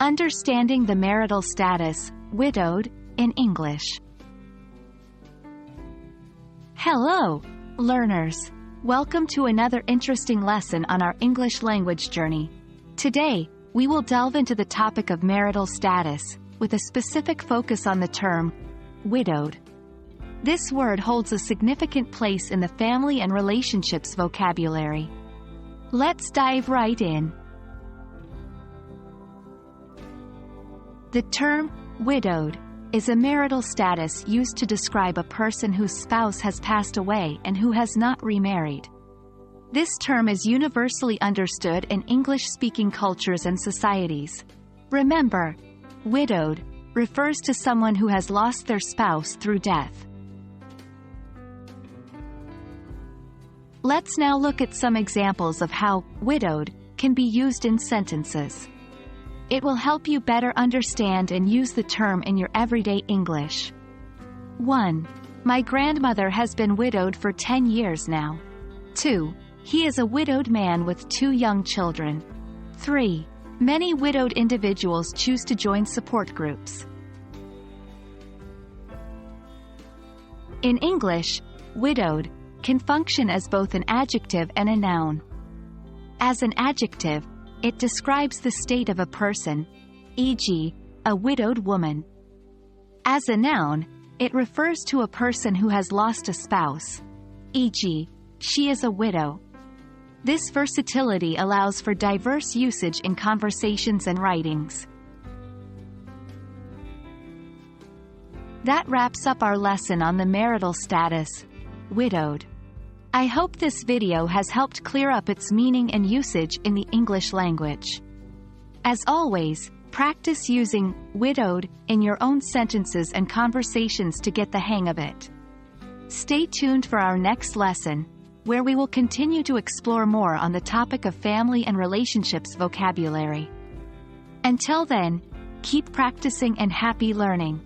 Understanding the marital status, widowed, in English. Hello, learners. Welcome to another interesting lesson on our English language journey. Today, we will delve into the topic of marital status, with a specific focus on the term, widowed. This word holds a significant place in the family and relationships vocabulary. Let's dive right in. The term, widowed, is a marital status used to describe a person whose spouse has passed away and who has not remarried. This term is universally understood in English-speaking cultures and societies. Remember, widowed refers to someone who has lost their spouse through death. Let's now look at some examples of how widowed can be used in sentences. It will help you better understand and use the term in your everyday English. 1. My grandmother has been widowed for 10 years now. 2. He is a widowed man with 2 young children. 3. Many widowed individuals choose to join support groups. In English, widowed can function as both an adjective and a noun. As an adjective, it describes the state of a person, e.g., a widowed woman. As a noun, it refers to a person who has lost a spouse, e.g., she is a widow. This versatility allows for diverse usage in conversations and writings. That wraps up our lesson on the marital status, widowed. I hope this video has helped clear up its meaning and usage in the English language. As always, practice using widowed in your own sentences and conversations to get the hang of it. Stay tuned for our next lesson, where we will continue to explore more on the topic of family and relationships vocabulary. Until then, keep practicing and happy learning.